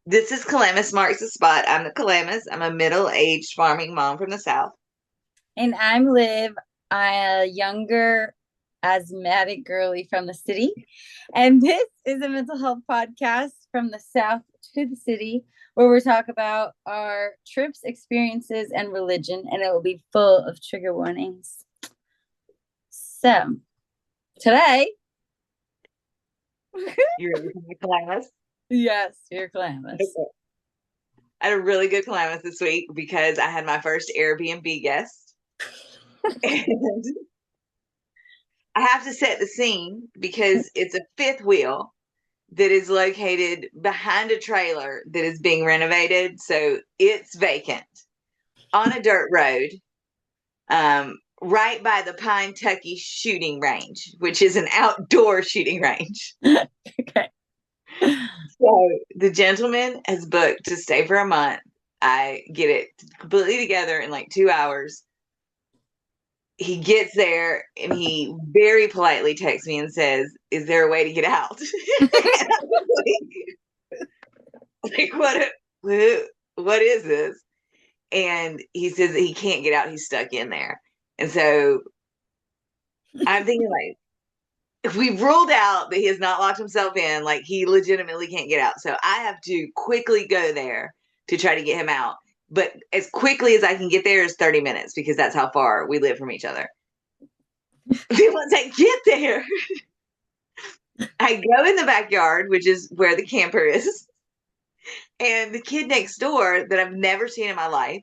This is Calamus Marks the Spot. I'm the Calamus. I'm a middle-aged farming mom from the South. And I'm Liv, a younger asthmatic girly from the city. And this is a mental health podcast from the South to the city where we talk about our trips, experiences, and religion. And it will be full of trigger warnings. So today, You ready for my Calamus? yes, you're Calamus. Okay. I had a really good Calamus this week because I had my first Airbnb guest. And I have to set the scene because it's a fifth wheel that is located behind a trailer that is being renovated. So it's vacant on a dirt road, right by the Pine Tucky shooting range, which is an outdoor shooting range. Okay. So the gentleman has booked to stay for a month. I get it completely together in like 2 hours. He gets there and he very politely texts me and says, "Is there a way to get out?" And I'm like what is this? And he says that he can't get out. He's stuck in there. And so I'm thinking like, if we've ruled out that he has not locked himself in, like he legitimately can't get out. So I have to quickly go there to try to get him out. But as quickly as I can get there is 30 minutes because that's how far we live from each other. Then once I get there, I go in the backyard, which is where the camper is. And the kid next door that I've never seen in my life,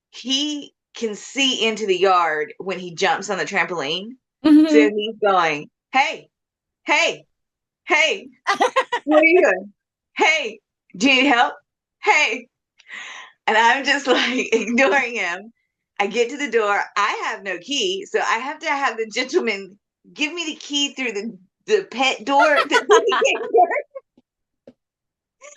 he can see into the yard when he jumps on the trampoline. So Mhm. he's going, "Hey, hey, hey, what are you doing? Hey, do you need help? Hey." And I'm just like ignoring him. I get to the door. I have no key. So I have to have the gentleman give me the key through the pet door that he can't work.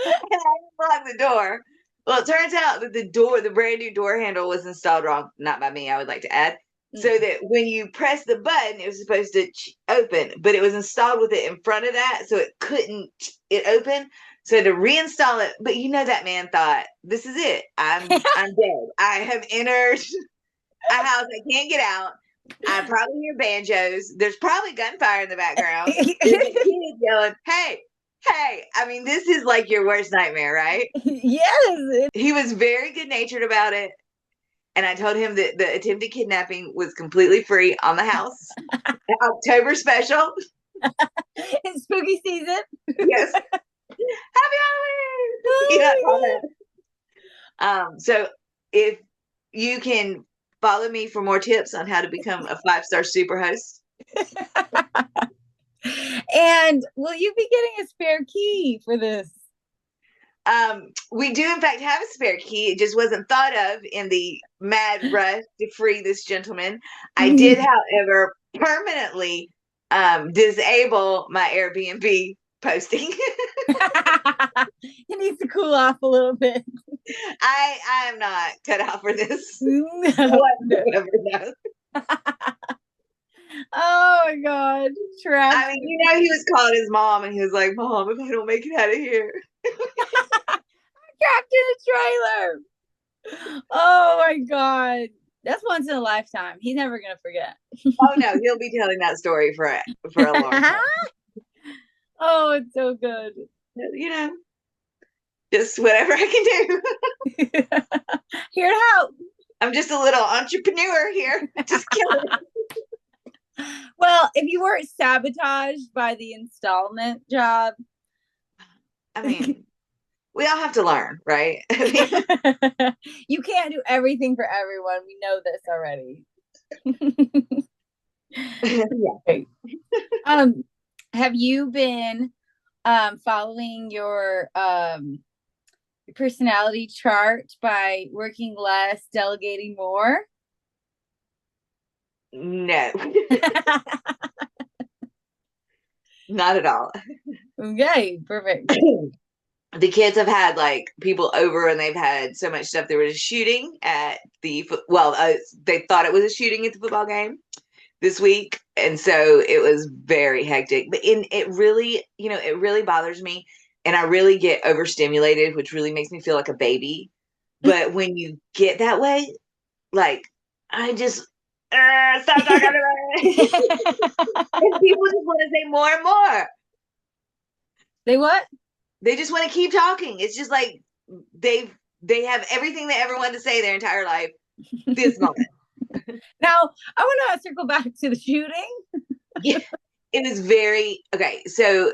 And I unlock the door. Well, it turns out that the brand new door handle was installed wrong. Not by me, I would like to add. So that when you press the button, it was supposed to open, but it was installed with it in front of that, so it couldn't it open. So to reinstall it, but that man thought, "This is it. I'm dead. I have entered a house I can't get out. I probably hear banjos. There's probably gunfire in the background. There's a kid yelling, 'Hey, hey.'" I mean, this is like your worst nightmare, right? Yes. He was very good natured about it. And I told him that the attempted kidnapping was completely free on the house. October special. It's spooky season. Yes. Happy Halloween. All that. So if you can follow me for more tips on how to become a 5-star super host. And will you be getting a spare key for this? We do in fact have a spare key. It just wasn't thought of in the mad rush to free this gentleman. I did, however, permanently disable my Airbnb posting. It needs to cool off a little bit. I am not cut out for this No, no. whatsoever. No. Oh my God. Trapped. I mean, he was calling his mom and he was like, "Mom, if I don't make it out of here." Trapped in a trailer. Oh my God. That's once in a lifetime. He's never gonna forget. Oh no, he'll be telling that story for a long time. Oh, it's so good. You know, just whatever I can do. Here to help. I'm just a little entrepreneur here. Just killing it. Well, if you weren't sabotaged by the installment job, I mean, we all have to learn, right? I you can't do everything for everyone. We know this already. mean, yeah. um, have you been following your personality chart by working less, delegating more? No, not at all. Okay, perfect. The kids have had like people over and they've had so much stuff. There was a shooting at they thought it was a shooting at the football game this week, and so it was very hectic. But it really bothers me and I really get overstimulated, which really makes me feel like a baby. But when you get that way, like I just stop talking to me. And people just want to say more and more. They what? They just want to keep talking. It's just like they have everything they ever wanted to say their entire life. This moment. Now, I want to circle back to the shooting. Yeah. It was very okay. So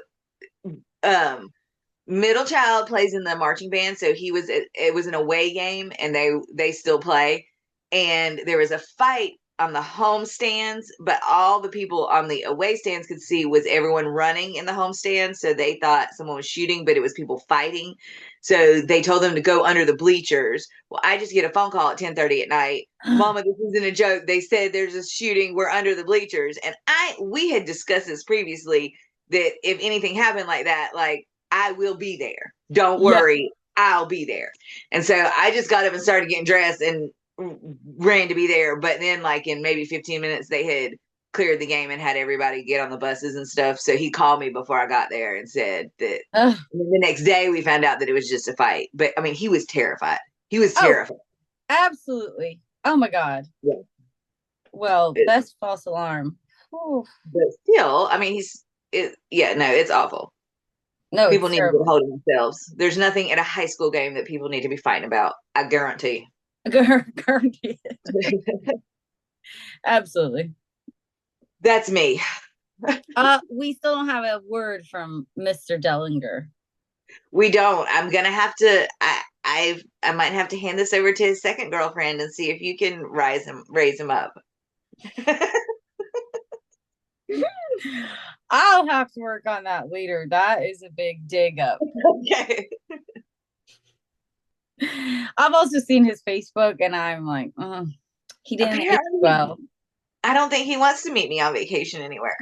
middle child plays in the marching band, so it was an away game, and they still play, and there was a fight on the home stands, but all the people on the away stands could see was everyone running in the home stands, so they thought someone was shooting, but it was people fighting. So they told them to go under the bleachers. Well, I just get a phone call at 10:30 at night. Mama, this isn't a joke. They said there's a shooting. We're under the bleachers. And we had discussed this previously, that if anything happened like that, like I will be there. Don't Yeah. worry, I'll be there. And so I just got up and started getting dressed and ran to be there. But then, like in maybe 15 minutes, they had cleared the game and had everybody get on the buses and stuff. So he called me before I got there and said that the next day we found out that it was just a fight. But I mean, he was terrified. He was Oh, terrified. absolutely. Oh my God. Yeah. Well, best false alarm. Whew. But still, I mean, it's awful. No, People it's need to get a terrible. hold of themselves. There's nothing at a high school game that people need to be fighting about. I guarantee. Guaranteed. Absolutely. That's me. We still don't have a word from Mr. Dellinger. We don't. I'm gonna have to. I might have to hand this over to his second girlfriend and see if you can raise him up. I'll have to work on that later. That is a big dig up. Okay. I've also seen his Facebook, and I'm like, he didn't age well. I don't think he wants to meet me on vacation anywhere.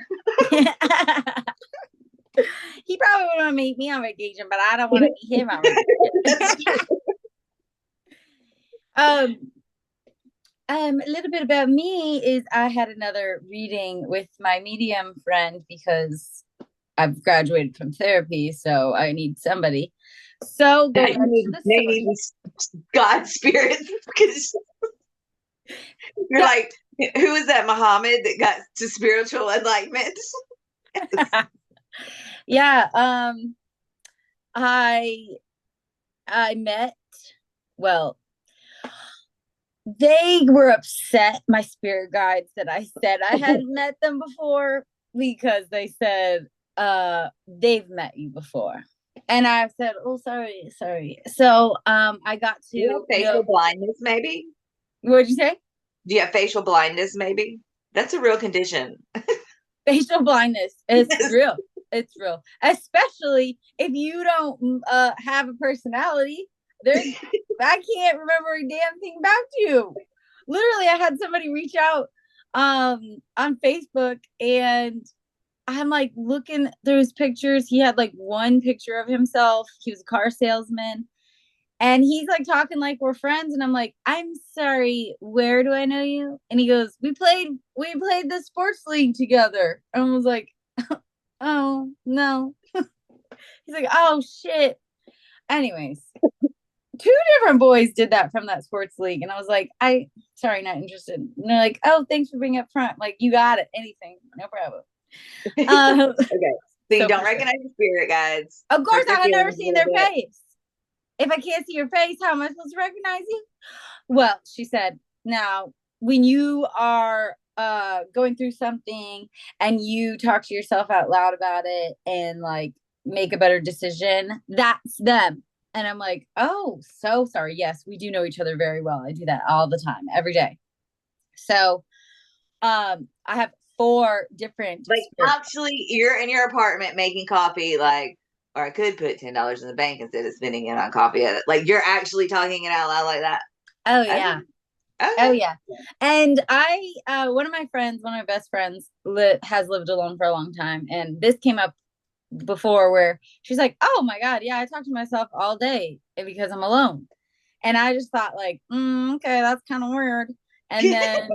He probably would want to meet me on vacation, but I don't want to meet him on vacation. A little bit about me is I had another reading with my medium friend because I've graduated from therapy, so I need somebody. So go need God spirits, because you're like, who is that Muhammad that got to spiritual enlightenment? Yeah. I met, well, they were upset, my spirit guides, that I said I hadn't met them before, because they said they've met you before. And I said, oh, sorry. So I got to facial blindness, maybe. What'd you say? Do you have facial blindness, maybe? That's a real condition. Facial blindness. It's real. It's real. Especially if you don't have a personality. I can't remember a damn thing about you. Literally, I had somebody reach out on Facebook, and I'm like looking through his pictures. He had like one picture of himself. He was a car salesman. And he's like talking like we're friends. And I'm like, I'm sorry, where do I know you? And he goes, we played the sports league together. And I was like, oh no. He's like, oh shit. Anyways, two different boys did that from that sports league. And I was like, sorry, not interested. And they're like, oh, thanks for being up front. Like, you got it. Anything. No problem. Okay. So you don't recognize the spirit guides. Of course, I had never seen their face. If I can't see your face, how am I supposed to recognize you? Well, she said, now, when you are going through something and you talk to yourself out loud about it and like make a better decision, that's them. And I'm like, oh, so sorry. Yes, we do know each other very well. I do that all the time, every day. So I have 4 different. Like, actually, you're in your apartment making coffee, like, or I could put $10 in the bank instead of spending it on coffee. Like, you're actually talking it out loud like that. Oh yeah. Okay. Oh yeah. And one of my best friends has lived alone for a long time, and this came up before where she's like, oh my God, yeah, I talk to myself all day because I'm alone. And I just thought like, okay, that's kind of weird. And then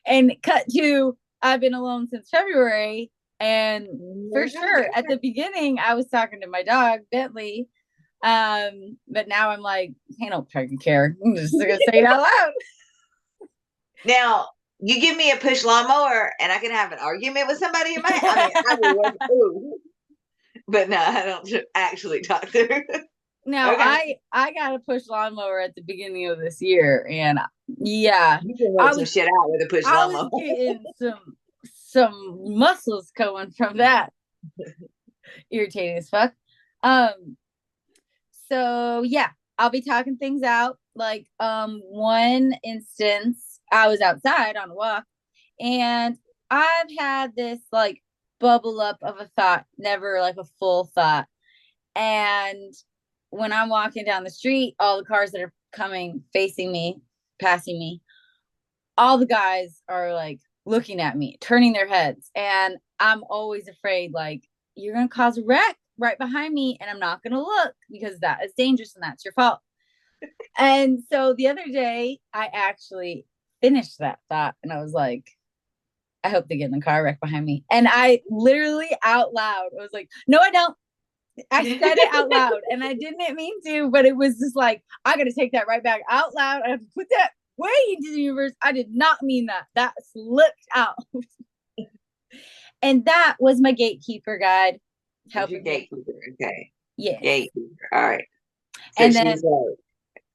and cut to, I've been alone since February, And for sure, at the beginning, I was talking to my dog, Bentley. But now I'm like, I don't fucking care. I'm just gonna say it out loud. Now, you give me a push lawnmower and I can have an argument with somebody in my, I mean, I will, ooh, but no, I don't actually talk to her. Now Okay. I got a push lawnmower at the beginning of this year, and yeah, You can I work some was shit out with a push I was lawnmower. getting some muscles coming from that. Irritating as fuck. Um, so yeah, I'll be talking things out. Like one instance, I was outside on a walk, and I've had this like bubble up of a thought, never like a full thought. And when I'm walking down the street, all the cars that are coming, facing me, passing me, all the guys are like looking at me, turning their heads. And I'm always afraid, like, you're going to cause a wreck right behind me, and I'm not going to look because that is dangerous and that's your fault. And so the other day, I actually finished that thought and I was like, I hope they get in the car wreck behind me. And I literally out loud, I was like, no, I don't. I said it out loud and I didn't mean to, but it was just like, I got to take that right back out loud. I have to put that way into the universe. I did not mean that. That slipped out. And that was my gatekeeper guide helping me. Gatekeeper. Okay. Yes. Gatekeeper. All right. So And she's then,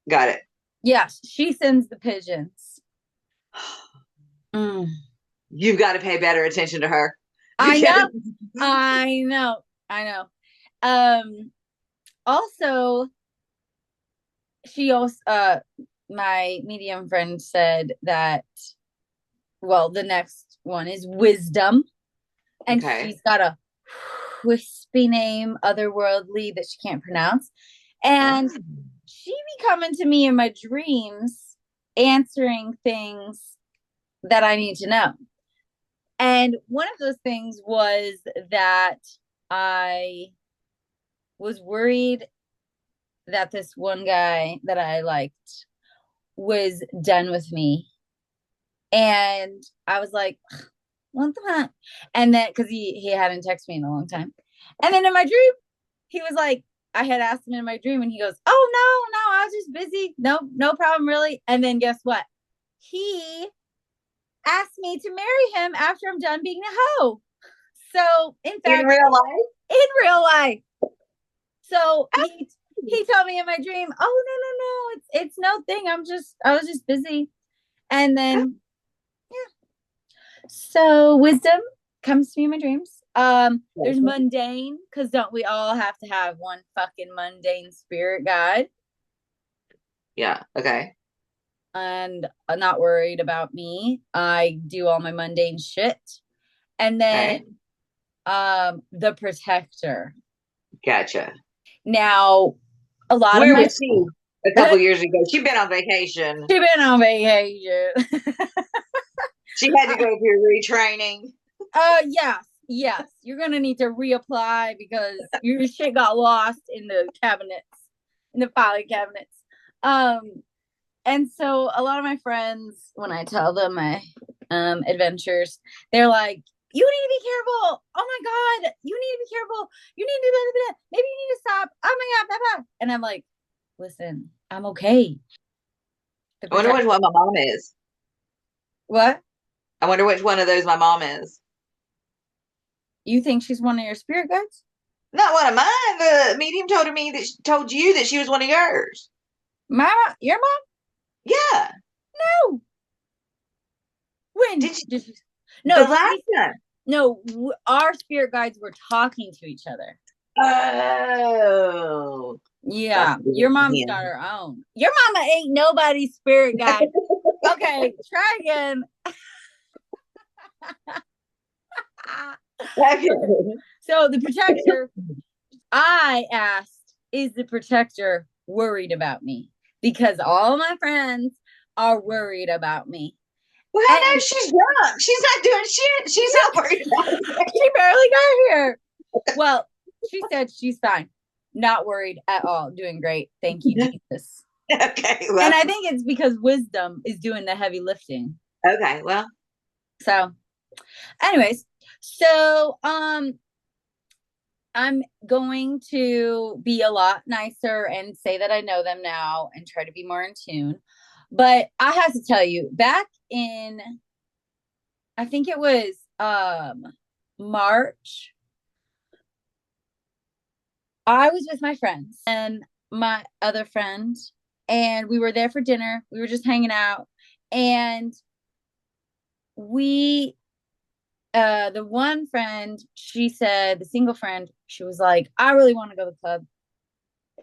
got it. yes, she sends the pigeons. Mm. You've got to pay better attention to her. I know. I know. I know. Also, she also my medium friend said that, well, the next one is wisdom, and she's got a wispy name, otherworldly, that she can't pronounce, and she be coming to me in my dreams answering things that I need to know. And one of those things was that I was worried that this one guy that I liked was done with me. And I was like, what the heck? And then, because he hadn't texted me in a long time. And then in my dream, he was like, I had asked him in my dream, and he goes, oh, no, I was just busy. No problem, really. And then guess what? He asked me to marry him after I'm done being a hoe. So, in fact, in real life? In real life. So he told me in my dream, oh, no, it's no thing. I was just busy. And then, yeah. So wisdom comes to me in my dreams. There's mundane, because don't we all have to have one fucking mundane spirit guide? Yeah. Okay. And I'm not worried about me. I do all my mundane shit. And then the protector. Gotcha. Now, a lot Where of my was she a couple years ago? She'd been on vacation. She been on vacation. She had to go through retraining. Yes. You're gonna need to reapply because your shit got lost in the cabinets, in the filing cabinets. And so a lot of my friends, when I tell them my adventures, they're like, you need to be careful. Oh my God, you need to be careful. You need to do that. Maybe you need to stop. Oh my God, blah, blah. And I'm like, listen, I'm okay. I wonder which one my mom is. What? I wonder which one of those my mom is. You think she's one of your spirit guides? Not one of mine. The medium told me that she told you that she was one of yours. Mama, your mom? Yeah. No. When did you? No, the last time. No, our spirit guides were talking to each other. Oh. Yeah, your mom's got her own. Your mama ain't nobody's spirit guide. Okay, try again. Okay. So the protector, I asked, is the protector worried about me? Because all my friends are worried about me. Well, I know she's drunk. She's not doing shit. She's not worried about it. She barely got here. Well, she said she's fine. Not worried at all. Doing great. Thank you, Jesus. Okay. Well. And I think it's because wisdom is doing the heavy lifting. Okay. Well. So, anyways, So, I'm going to be a lot nicer and say that I know them now and try to be more in tune. But I have to tell you, back in, I think it was March, I was with my friends and my other friend, and we were there for dinner. We were just hanging out, and we the one friend, she said, the single friend, she was like, I really want to go to the club.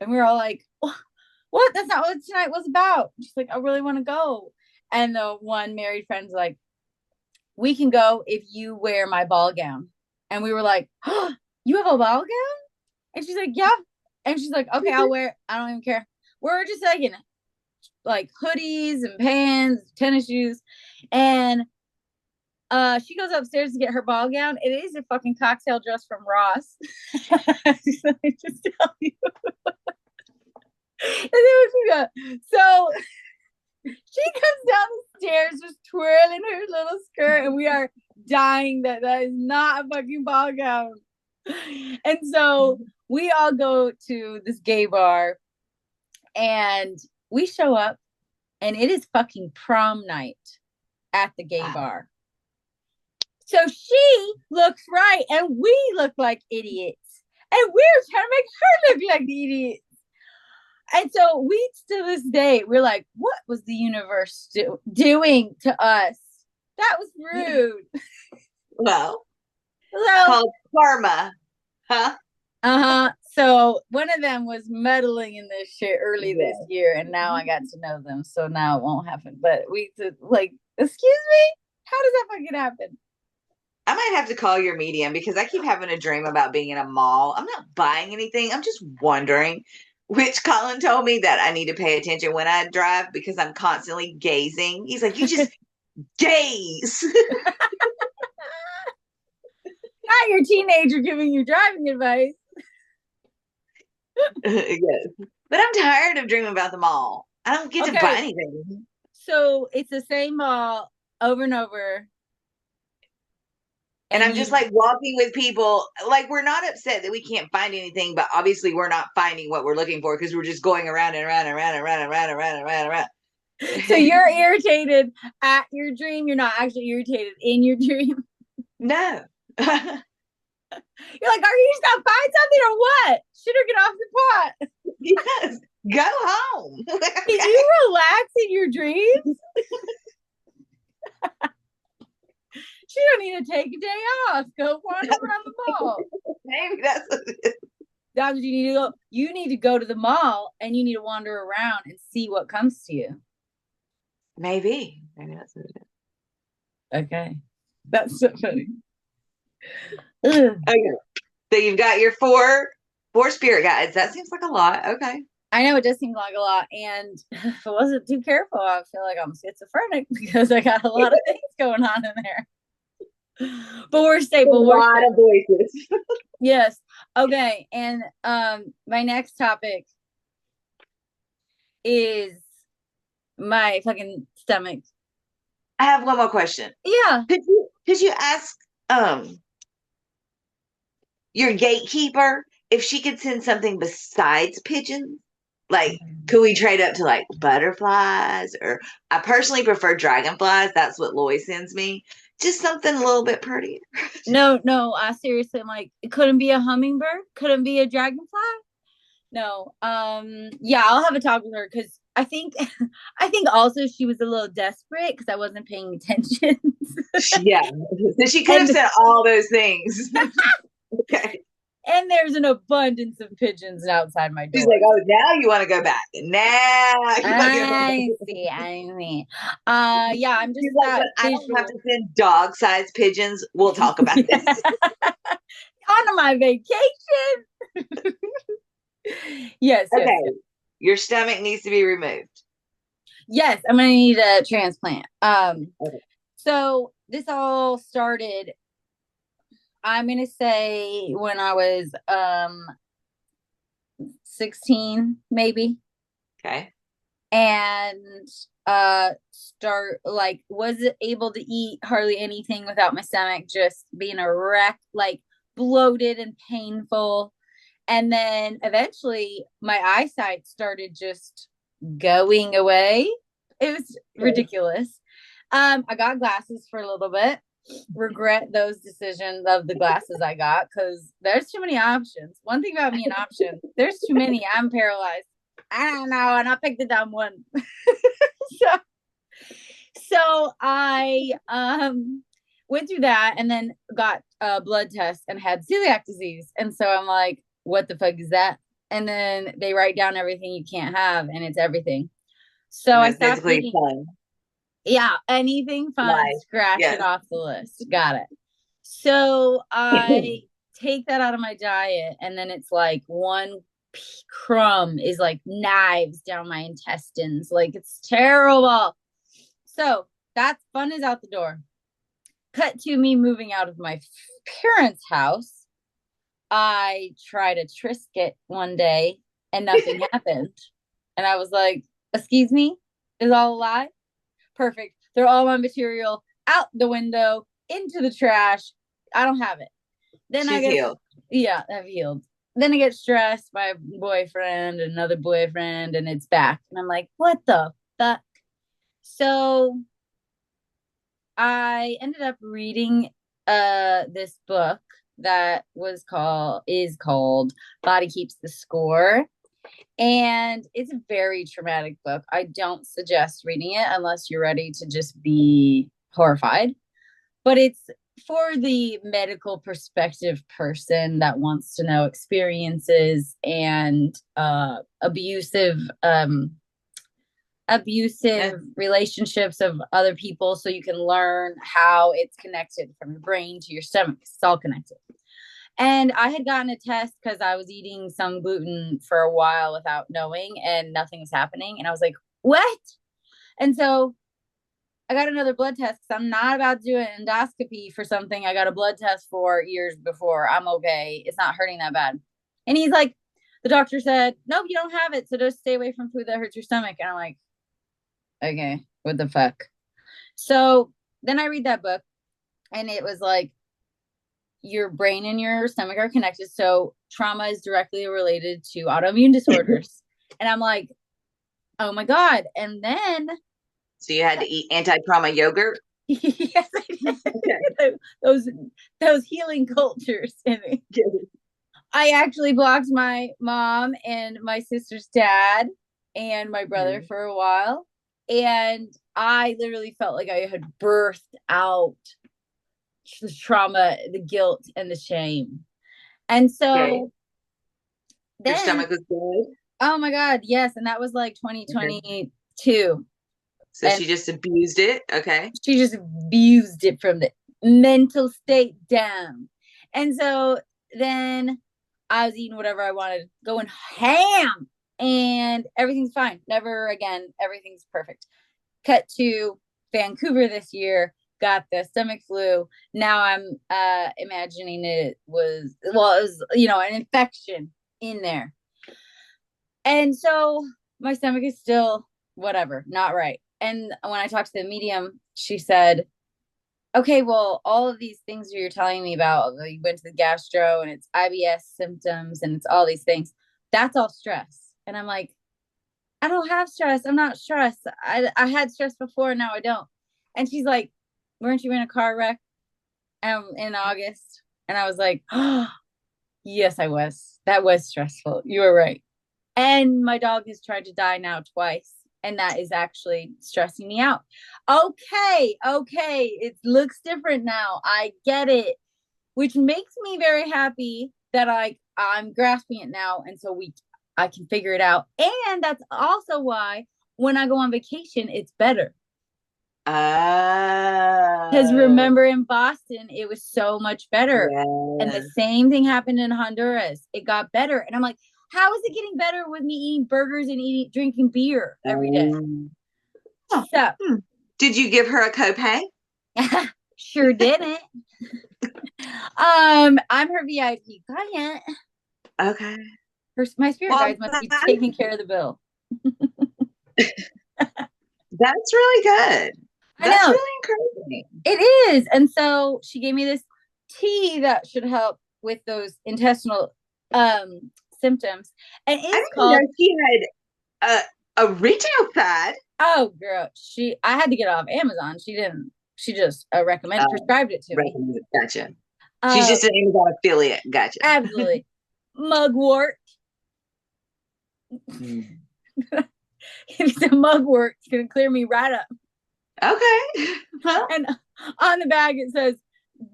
And we were all like, what? That's not what tonight was about. She's like, I really want to go. And the one married friend's like, we can go if you wear my ball gown. And we were like, oh, you have a ball gown? And she's like, yeah. And she's like, okay, I'll wear it. I don't even care. We're just like in like hoodies and pants, tennis shoes. And she goes upstairs to get her ball gown. It is a fucking cocktail dress from Ross. Let me just tell you. And then she got, so she comes down the stairs just twirling her little skirt, and we are dying that is not a fucking ball gown. And so we all go to this gay bar, and we show up, and it is fucking prom night at the gay bar. So she looks right, and we look like idiots. And we're trying to make her look like the idiot. And so we, to this day, we're like, what was the universe doing to us? That was rude. Well, So, called karma, huh? So one of them was meddling in this shit early this year, and now I got to know them. So now it won't happen. But we like, excuse me? How does that fucking happen? I might have to call your medium because I keep having a dream about being in a mall. I'm not buying anything. I'm just wondering, which Colin told me that I need to pay attention when I drive because I'm constantly gazing. He's like, you just gaze. Not your teenager giving you driving advice. Yes. But I'm tired of dreaming about the mall. I don't get to buy anything. So it's the same mall over and over. And I'm just like walking with people. Like, we're not upset that we can't find anything, but obviously we're not finding what we're looking for because we're just going around and around and around and around and around and around and around and around. So you're irritated at your dream. You're not actually irritated in your dream. No. You're like, are you just not find something or what? Should her get off the pot? Yes. Go home. Can you relax in your dreams? She don't need to take a day off. Go wander around the mall. Maybe that's what it is. That's what you need to go. You need to go to the mall and you need to wander around and see what comes to you. Maybe that's what it is. Okay. That's so funny. Okay. So you've got your four spirit guides. That seems like a lot. Okay. I know it does seem like a lot. And if I wasn't too careful, I feel like I'm schizophrenic because I got a lot of things going on in there. But we're stable. A lot of voices. Yes. Okay. And my next topic is my fucking stomach. I have one more question. Yeah. Could you ask your gatekeeper if she could send something besides pigeons? Like, could we trade up to like butterflies? Or I personally prefer dragonflies. That's what Loy sends me. Just something a little bit prettier. No, seriously, I'm like, it couldn't be a hummingbird, couldn't be a dragonfly. No. Yeah, I'll have a talk with her because I think also she was a little desperate because I wasn't paying attention. Yeah. So she could have said all those things. Okay. And there's an abundance of pigeons outside my door. She's like, oh, now you want to go back. Now I see. Yeah, I'm just like, I don't have to send dog-sized pigeons. We'll talk about this. On my vacation. Yes. Okay. Yes. Your stomach needs to be removed. Yes, I'm gonna need a transplant. Okay. So this all started, I'm gonna say when I was 16, maybe. Okay. and start like wasn't able to eat hardly anything without my stomach just being a wreck, like bloated and painful. And then eventually my eyesight started just going away. It was ridiculous. I got glasses for a little bit. Regret those decisions of the glasses I got because there's too many options. One thing about me, an option, there's too many. I'm paralyzed. I don't know, and I picked the dumb one. so, so I went through that and then got a blood test and had celiac disease. And so I'm like, what the fuck is that? And then they write down everything you can't have, and it's everything. So And I it's stopped basically eating. fun. Yeah, anything fun, Life. scratch it Yes. off the list. Got it. So I take that out of my diet, and then it's like one crumb is like knives down my intestines. Like it's terrible. So that fun is out the door. Cut to me moving out of my parents' house. I tried a Triscuit one day and nothing happened. And I was like, excuse me? Is all a lie? Perfect. They're all my material out the window, into the trash. I don't have it. Then I She's get, healed. yeah, I've healed. Then I get stressed by a boyfriend, another boyfriend, and it's back. And I'm like, what the fuck? So I ended up reading this book that is called Body Keeps the Score. And it's a very traumatic book. I don't suggest reading it unless you're ready to just be horrified. But it's for the medical perspective person that wants to know experiences and Yeah. abusive relationships of other people so you can learn how it's connected from your brain to your stomach. It's all connected. And I had gotten a test because I was eating some gluten for a while without knowing, and nothing was happening. And I was like, what? And so I got another blood test because I'm not about to do an endoscopy for something I got a blood test for years before. I'm okay. It's not hurting that bad. And he's like, the doctor said, nope, you don't have it. So just stay away from food that hurts your stomach. And I'm like, okay, what the fuck? So then I read that book, and it was like, your brain and your stomach are connected. So trauma is directly related to autoimmune disorders. And I'm like, oh my God. And then So you had to eat anti-trauma yogurt? yes, I Okay. did. Those healing cultures in me. I actually blocked my mom and my sister's dad and my brother for a while. And I literally felt like I had birthed out the trauma, the guilt, and the shame. And so Okay. Your then, stomach was good? oh my God, yes. And that was like Okay. 2022. So And she just abused it? Okay. she just abused it from the mental state down. And so then I was eating whatever I wanted, going ham, and everything's fine. Never again. Everything's perfect. Cut to Vancouver this year, got the stomach flu. Now I'm imagining it was, well, it was, an infection in there. And so my stomach is still whatever, not right. And when I talked to the medium, she said, okay, well, all of these things you're telling me about, you went to the gastro and it's IBS symptoms and it's all these things, that's all stress. And I'm like, I don't have stress. I'm not stressed. I had stress before. Now I don't. And she's like, weren't you in a car wreck in August? And I was like, oh, yes, I was. That was stressful. You were right. And my dog has tried to die now twice. And that is actually stressing me out. Okay. It looks different now. I get it, which makes me very happy that I'm grasping it now. And so I can figure it out. And that's also why when I go on vacation, it's better. Because Oh, remember in Boston, it was so much better. And the yes. same thing happened in Honduras. It got better. And I'm like, how is it getting better with me eating burgers and drinking beer every day? Oh, So hmm. Did you give her a copay? sure didn't. I'm her VIP client. Okay. My spirit Well, guides must be taking care of the bill. That's really good. I That's know really encouraging. it is. And so she gave me this tea that should help with those intestinal symptoms. And I it's didn't called, know she had a retail side. oh girl, I had to get it off Amazon. She just prescribed it to me. Recommended. Gotcha. She's Uh just an Amazon affiliate. Gotcha. Absolutely. Mugwort. Mm. It's a mugwort. It's gonna clear me right up. Okay. Huh? And on the bag it says,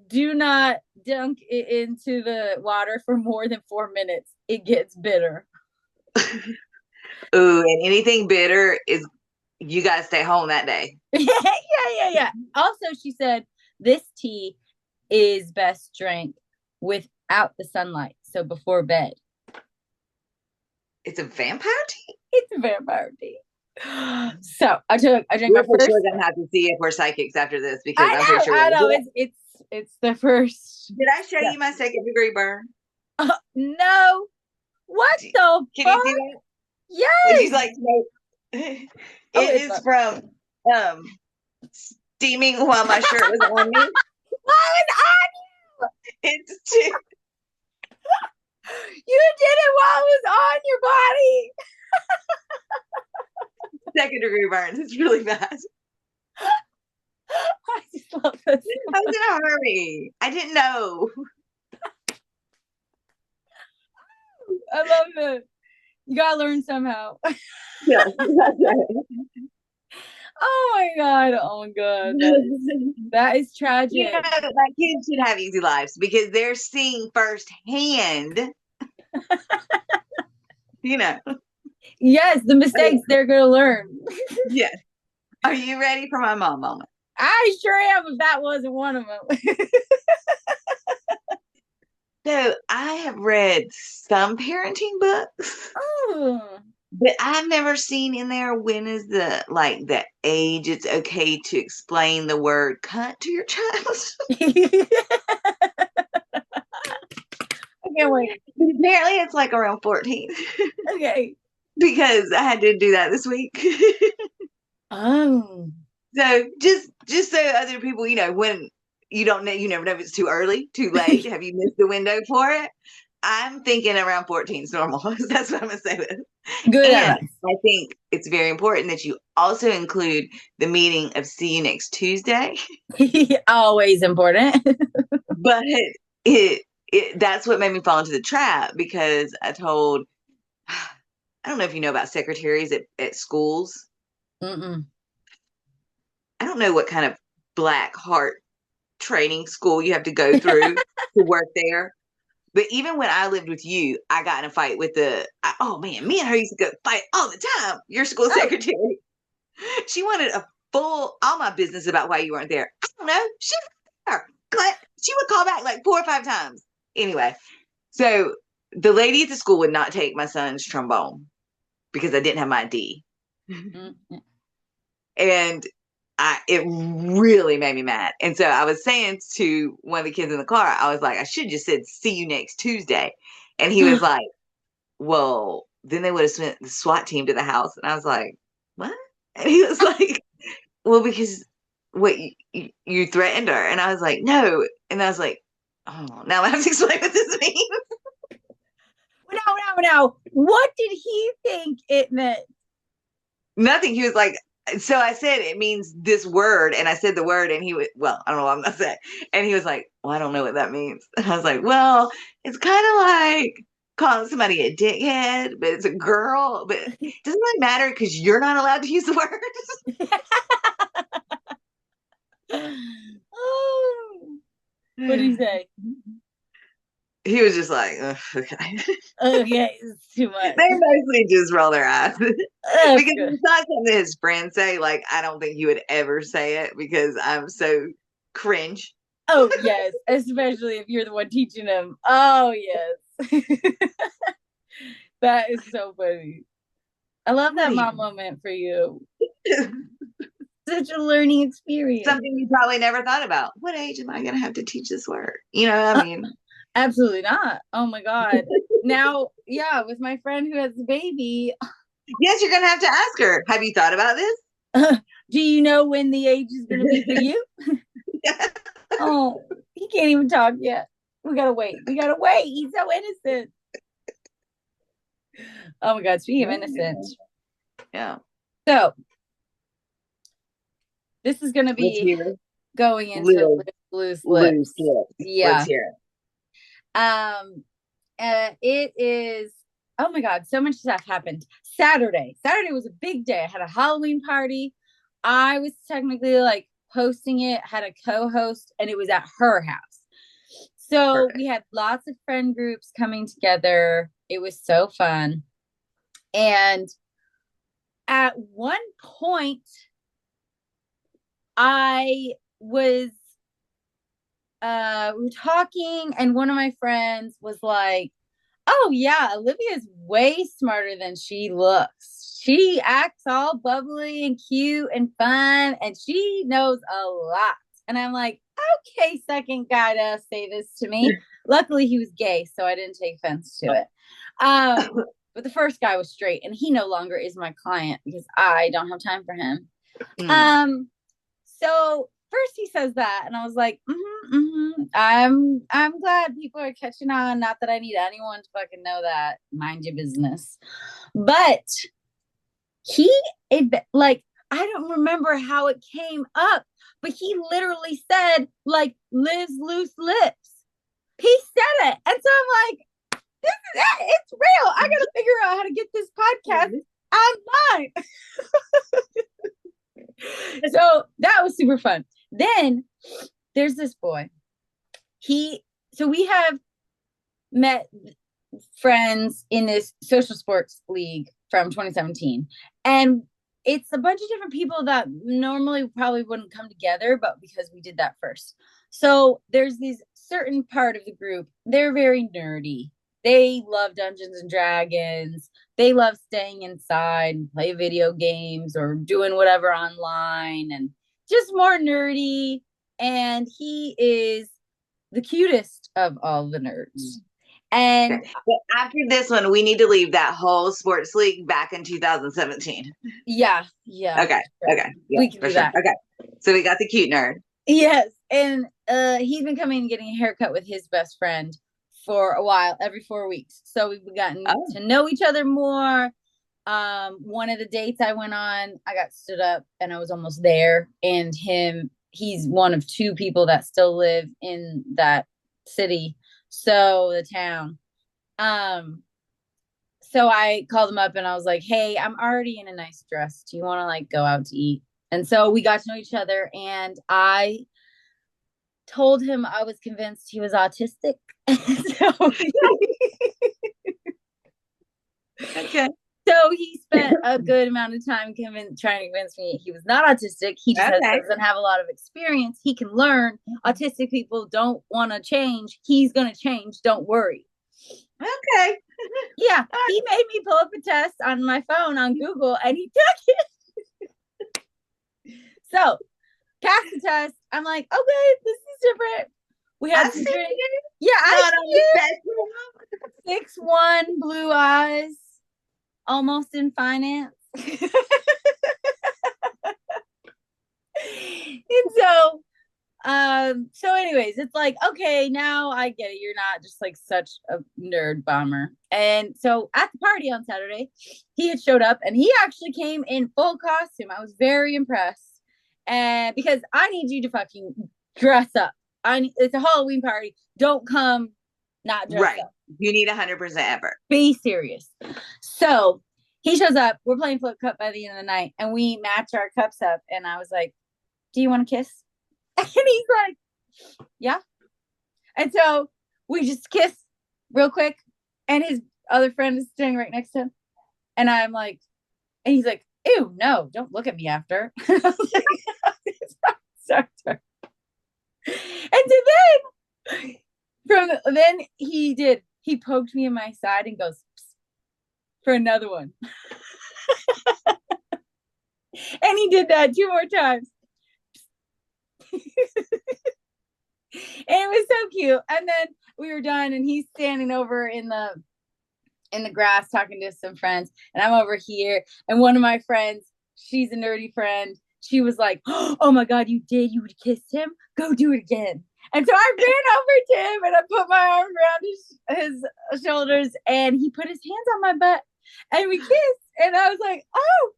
do not dunk it into the water for more than 4 minutes. It gets bitter. Ooh, and anything bitter is you gotta stay home that day. Yeah. Also, she said this tea is best drank without the sunlight, so before bed. It's a vampire tea. It's a vampire tea. So I drank my We're for first. sure gonna have to see if we're psychics after this because I'm pretty sure. I know. It's the first. Did I show you my second degree burn? No. What Can the you fuck? see that? Would you Yes. like to know? It Oh, is from steaming while my shirt was on me. What was on It's too, you? You did it while it was on your body. second degree burns. It's really bad. I just love this. I was in a hurry. I didn't know. I love it. You gotta learn somehow. Yeah, that's right. Oh my god. Oh my god. That is tragic. You know, my kids should have easy lives because they're seeing firsthand. You know. Yes, the mistakes they're gonna learn. Yes. Are you ready for my mom moment? I sure am if that wasn't one of them. So I have read some parenting books, Oh. but I've never seen in there when is the age it's okay to explain the word cunt to your child. I can't wait. But apparently it's like around 14 Okay. because I had to do that this week. Oh. So just so other people, when you don't know, you never know if it's too early, too late. Have you missed the window for it? I'm thinking around 14 is normal. That's what I'm gonna say with. Good And advice. I think it's very important that you also include the meaning of see you next Tuesday. Always important. But it that's what made me fall into the trap because I don't know if you know about secretaries at schools. Mm-mm. I don't know what kind of black heart training school you have to go through to work there. But even when I lived with you, I got in a fight with oh man, me and her used to go fight all the time. Your school Oh. secretary. She wanted all my business about why you weren't there. I don't know. She was there. She would call back like 4 or 5 times. Anyway, so the lady at the school would not take my son's trombone because I didn't have my ID. Mm-hmm. And it really made me mad. And so I was saying to one of the kids in the car, I was like, I should have just said, see you next Tuesday. And he was like, well, then they would have sent the SWAT team to the house. And I was like, what? And he was like, well, because what you threatened her. And I was like, no. And I was like, oh, now I have to explain what this means. No. What did he think it meant? Nothing. He was like, so I said it means this word, and I said the word, and he was, well, I don't know what I'm gonna say. And he was like, well, I don't know what that means. And I was like, well, it's kind of like calling somebody a dickhead, but it's a girl, but it doesn't really matter because you're not allowed to use the word. Oh. What did he say? He was just like, okay. Okay, it's too much. They mostly just roll their eyes. Because Good. it's not something his friends say. Like, I don't think he would ever say it because I'm so cringe. Oh, yes. Especially if you're the one teaching him. Oh, yes. That is so funny. I love that mom moment for you. Such a learning experience. Something you probably never thought about. What age am I going to have to teach this word? You know what I mean? Absolutely not. Oh my God. Now, yeah, with my friend who has a baby, Yes, you're gonna have to ask her. Have you thought about this? Do you know when the age is going to be for you? Oh, he can't even talk yet. We gotta wait. We gotta wait. He's so innocent. Oh my God. Speaking of innocent. Yeah. So this is gonna Let's be hear going into Liz loose loose lips. lips. Let's Yeah. hear Um it is, oh my God, so much stuff happened. Saturday was a big day. I had a Halloween party. I was technically like hosting it, had a co-host, and it was at her house. So Perfect. we had lots of friend groups coming together. It was so fun. And at one point, I was we were talking, and one of my friends was like, "Oh yeah, Olivia's way smarter than she looks. She acts all bubbly and cute and fun, and she knows a lot." And I'm like, "Okay, second guy to say this to me." Luckily, he was gay, so I didn't take offense to it. But the first guy was straight, and he no longer is my client because I don't have time for him. So first he says that, and I was like, I'm glad people are catching on. Not that I need anyone to fucking know that. Mind your business. But like, I don't remember how it came up, but he literally said, like, Liv's loose lips. He said it. And so I'm like, this is it. It's real. I gotta figure out how to get this podcast online. So that was super fun. Then there's this boy. So we have met friends in this social sports league from 2017. And it's a bunch of different people that normally probably wouldn't come together, but because we did that first. So there's this certain part of the group, they're very nerdy. They love Dungeons and Dragons. They love staying inside and play video games or doing whatever online and just more nerdy. And he is the cutest of all the nerds. And okay. But after this one, we need to leave that whole sports league back in 2017. Yeah. Okay. Sure. Okay. Yeah, we can for do sure. that. Okay. So we got the cute nerd. Yes. And he's been coming and getting a haircut with his best friend for a while, every 4 weeks. So we've gotten to know each other more. One of the dates I went on, I got stood up and I was almost there. And he's one of two people that still live in that city. So the town. So I called him up and I was like, "Hey, I'm already in a nice dress. Do you want to like go out to eat?" And so we got to know each other, and I told him I was convinced he was autistic. Okay. So he spent a good amount of time trying to convince me he was not autistic. He just doesn't have a lot of experience. He can learn. Autistic people don't want to change. He's going to change. Don't worry. Okay. Yeah. He made me pull up a test on my phone on Google, and he took it. So, passed the test. I'm like, okay, this is different. We had some drinks. Yeah, I see it. 6'1", blue eyes, almost in finance. And so anyways, it's like, okay, now I get it. You're not just like such a nerd bomber. And so at the party on Saturday, he had showed up and he actually came in full costume. I was very impressed. And because I need you to fucking dress up. It's a Halloween party. Don't come not dressed up. You need 100% effort. Be serious. So he shows up. We're playing flip cup by the end of the night, and we match our cups up. And I was like, "Do you want to kiss?" And he's like, "Yeah." And so we just kiss real quick. And his other friend is sitting right next to him. And I'm like, and he's like, "Ew, no, don't look at me after." And I was like, sorry. And so then he poked me in my side and goes, "Psst," for another one. And he did that 2 more times. And it was so cute. And then we were done, and he's standing over in the in the grass talking to some friends, and I'm over here. And one of my friends, she's a nerdy friend. She was like, "Oh my god, you did! You would kiss him? Go do it again!" And so I ran over to him and I put my arm around his shoulders, and he put his hands on my butt, and we kissed. And I was like, "Oh,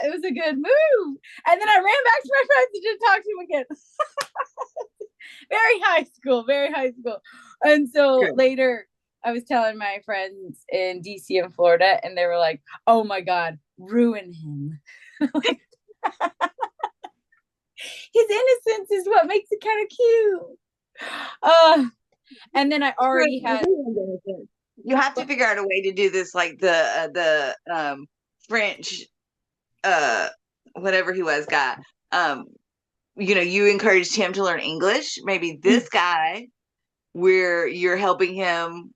it was a good move." And then I ran back to my friends and didn't talk to him again. Very high school. And so later, I was telling my friends in DC and Florida, and they were like, "Oh my god, ruin him." His innocence is what makes it kind of cute. And then I already had. You have to figure out a way to do this, like the French, whatever he was, guy. You encouraged him to learn English. Maybe this guy, where you're helping him,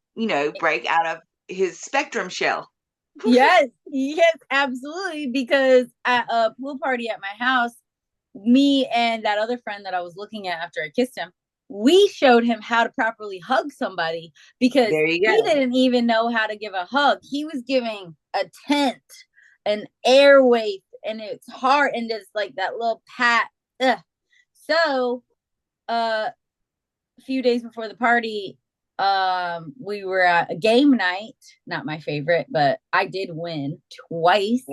break out of his spectrum shell. Yes, absolutely. Because at a pool party at my house, me and that other friend that I was looking at after I kissed him, we showed him how to properly hug somebody, because he didn't even know how to give a hug. He was giving a tent, an airway, and it's hard, and just like that little pat. Ugh. So, a few days before the party, we were at a game night. Not my favorite, but I did win twice.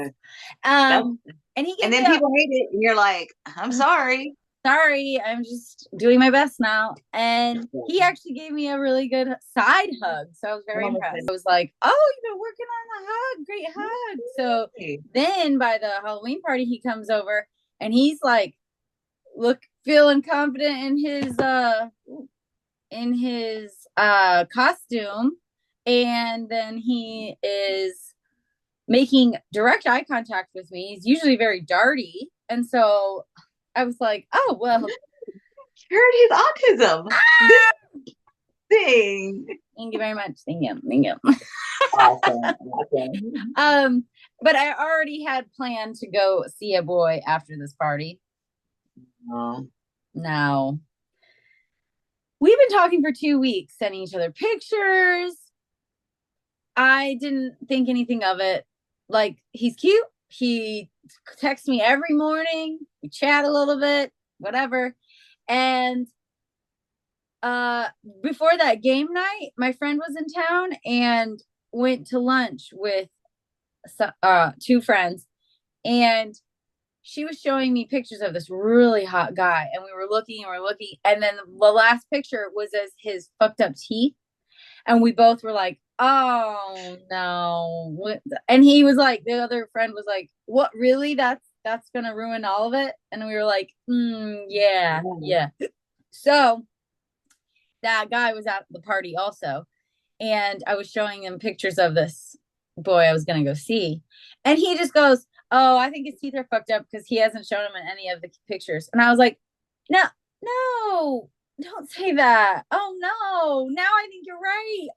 And then people hate it, and you're like, "I'm sorry." I'm just doing my best now. And he actually gave me a really good side hug. So I was very impressed. I was like, "Oh, working on the hug. Great hug." So then by the Halloween party, he comes over and he's like, feeling confident in his costume. And then he is making direct eye contact with me. He's usually very darty. And so I was like, "Oh, well." Heard his autism. Thing. Thank you very much. Thank you. Awesome. But I already had planned to go see a boy after this party. Now, we've been talking for 2 weeks, sending each other pictures. I didn't think anything of it. Like, he's cute. He texts me every morning. We chat a little bit, whatever. And before that game night, my friend was in town and went to lunch with 2 friends. And she was showing me pictures of this really hot guy. And we were looking. And then the last picture was his fucked up teeth. And we both were like, "Oh no." And he was like, the other friend was like, "What, really? That's gonna ruin all of it?" And we were like, yeah. So that guy was at the party also, and I was showing him pictures of this boy I was gonna go see, and he just goes, "Oh, I think his teeth are fucked up because he hasn't shown him in any of the pictures." And I was like, "No, don't say that. Oh no, now I think you're right."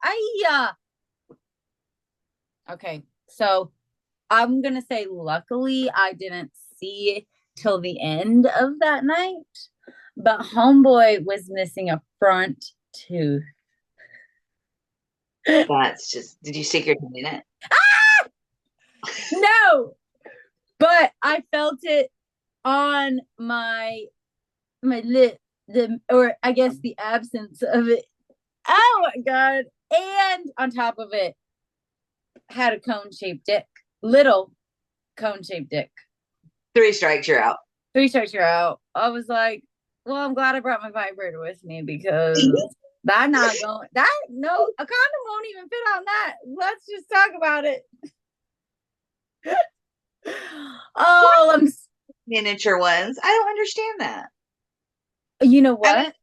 Okay, so I'm gonna say, luckily, I didn't see till the end of that night, but homeboy was missing a front tooth. That's just. Did you stick your tongue in it? No, but I felt it on my lip, or I guess the absence of it. Oh my god! And on top of it, had a cone-shaped dick. Little cone-shaped dick. 3 strikes, you're out. 3 strikes, you're out. I was like, well, I'm glad I brought my vibrator with me, because I'm not going. A condom won't even fit on that. Let's just talk about it. I'm miniature ones. I don't understand that. You know what?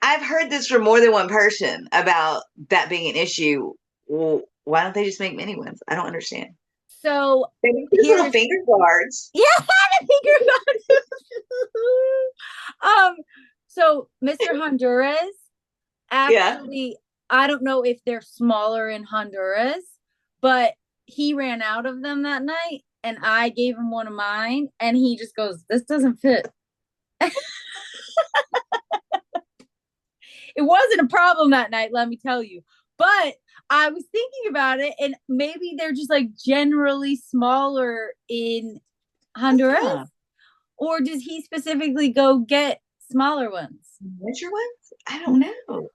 I've heard this from more than one person about that being an issue. Well, why don't they just make mini ones? I don't understand. So they make these little finger guards. Yeah, the finger guards. So Mr. Honduras, actually, I don't know if they're smaller in Honduras, but he ran out of them that night, and I gave him one of mine, and he just goes, "This doesn't fit." It wasn't a problem that night, let me tell you. But I was thinking about it, and maybe they're just like generally smaller in Honduras, or does he specifically go get smaller ones? Measure ones? I don't know.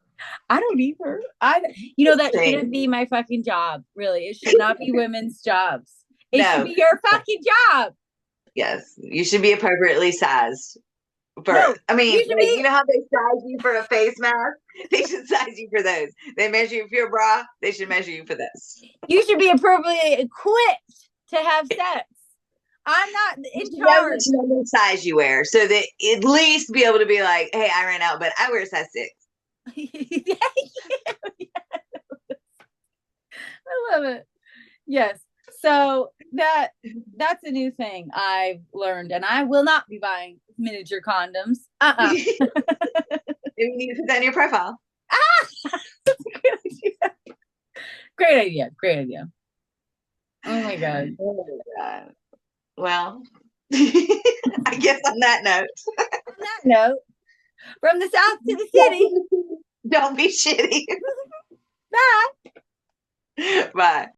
I don't either. That shouldn't be my fucking job. Really, it should not be women's jobs. It should be your fucking job. Yes, you should be appropriately sized. I mean, you know how they size you for a face mask? They should size you for those. They measure you for your bra. They should measure you for this. You should be appropriately equipped to have sex. I'm not in charge. You know which size you wear, so that at least be able to be like, "Hey, I ran out, but I wear a size 6." I love it. Yes. So that's a new thing I've learned, and I will not be buying miniature condoms. You need to put that in your profile. That's a good idea. Great idea. Great idea. Oh my god. Oh my god. Well, I guess on that note, from the south to the city. Don't be shitty. Bye. Bye.